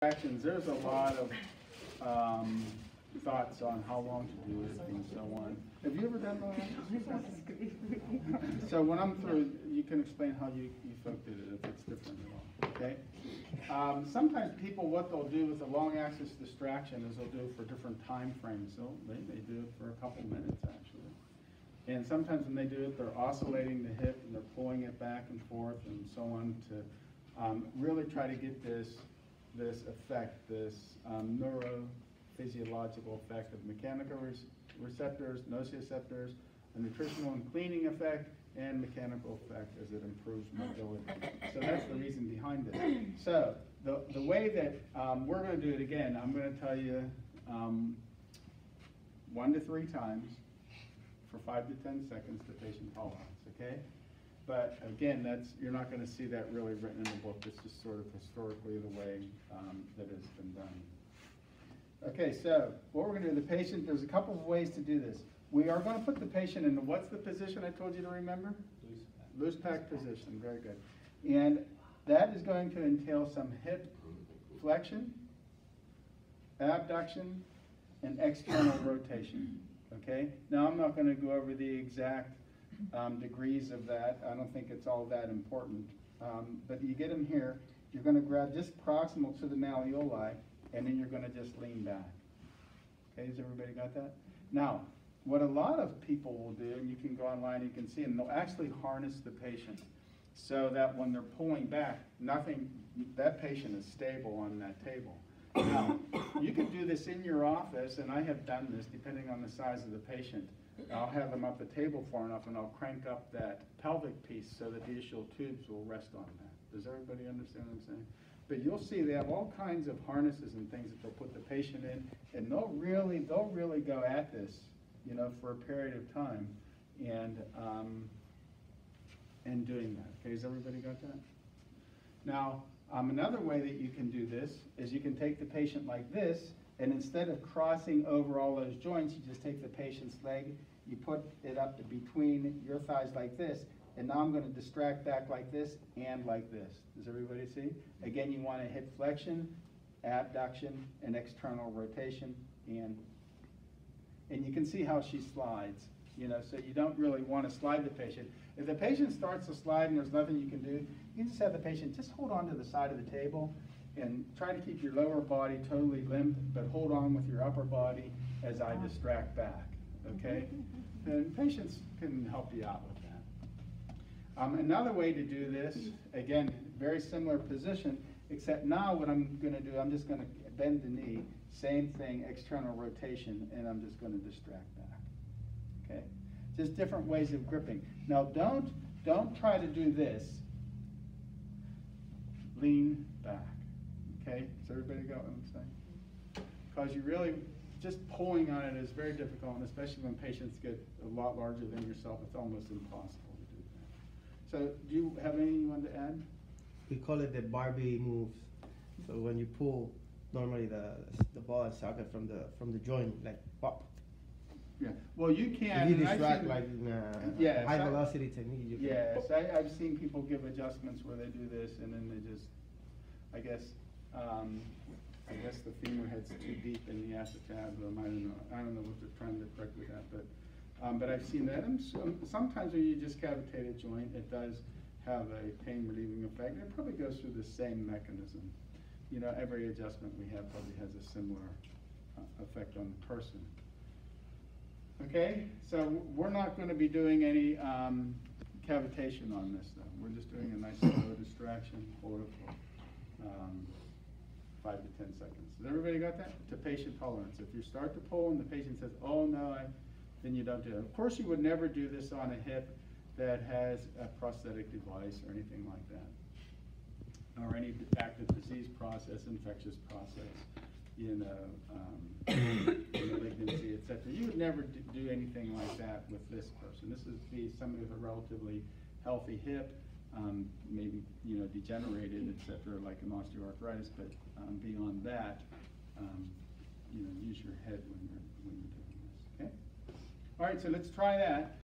Actions, there's a lot of thoughts on how long to do it and so on. Have you ever done long actions? So when I'm through, you can explain how you folk did it, if it's different at all, okay? Sometimes people, what they'll do with the long axis distraction is they'll do it for different time frames. So they may do it for a couple minutes, actually. And sometimes when they do it, they're oscillating the hip and they're pulling it back and forth and so on to really try to get this effect, this neurophysiological effect of mechanical receptors, nociceptors, a nutritional and cleaning effect, and mechanical effect as it improves mobility. So that's the reason behind it. So the way that we're going to do it again, I'm going to tell you 1 to 3 times for 5 to 10 seconds to patient tolerance, okay? But again, you're not going to see that really written in the book. It's just sort of historically the way that it's been done. Okay, so what we're going to do, the patient, there's a couple of ways to do this. We are going to put the patient in what's the position I told you to remember? Loose pack position, very good. And that is going to entail some hip flexion, abduction, and external rotation, okay? Now I'm not going to go over the exact degrees of that. I don't think it's all that important. But you get them here, you're going to grab just proximal to the malleoli, and then you're going to just lean back. Okay, has everybody got that? Now, what a lot of people will do, and you can go online, you can see them, they'll actually harness the patient so that when they're pulling back, that patient is stable on that table. Now, you can do this in your office, and I have done this depending on the size of the patient. I'll have them up the table far enough, and I'll crank up that pelvic piece so that the ischial tubes will rest on that. Does everybody understand what I'm saying? But you'll see they have all kinds of harnesses and things that they'll put the patient in, and they'll really go at this, you know, for a period of time, and doing that. Okay, has everybody got that? Now, another way that you can do this is you can take the patient like this, and instead of crossing over all those joints, you just take the patient's leg, you put it up to between your thighs like this, and now I'm going to distract back like this and like this. Does everybody see? Again, you want to hip flexion, abduction, and external rotation, and you can see how she slides. You know, so you don't really want to slide the patient. If the patient starts to slide and there's nothing you can do, you just have the patient just hold on to the side of the table and try to keep your lower body totally limp, but hold on with your upper body as I distract back, okay? And patients can help you out with that. Another way to do this, again, very similar position, except now what I'm going to do, I'm just going to bend the knee, same thing, external rotation, and I'm just going to distract back, okay? Just different ways of gripping. Now don't try to do this. Lean back. Okay, does everybody got what I'm saying? Because you really, just pulling on it is very difficult, and especially when patients get a lot larger than yourself, it's almost impossible to do that. So do you have anything you want to add? We call it the Barbie moves. So when you pull, normally the ball and socket from the joint, like pop. Yeah, well you can. If you distract like high velocity technique. Yes, I've seen people give adjustments where they do this, and then they just, I guess the femur head's too deep in the acetabulum. I don't know what they're trying to correct with that, but I've seen that. And sometimes when you just cavitate a joint, it does have a pain relieving effect. It probably goes through the same mechanism. You know, every adjustment we have probably has a similar effect on the person. Okay, so we're not going to be doing any cavitation on this though. We're just doing a nice slow distraction, hold it for 5 to 10 seconds. Has everybody got that? To patient tolerance. If you start to pull and the patient says, oh no, then you don't do it. Of course you would never do this on a hip that has a prosthetic device or anything like that. Or any active disease process, infectious process, you know, malignancy, etc. You would never do anything like that with this person. This would be somebody with a relatively healthy hip, maybe, you know, degenerated, etc., like an osteoarthritis, but beyond that, you know, use your head when you're doing this, okay? All right, so let's try that.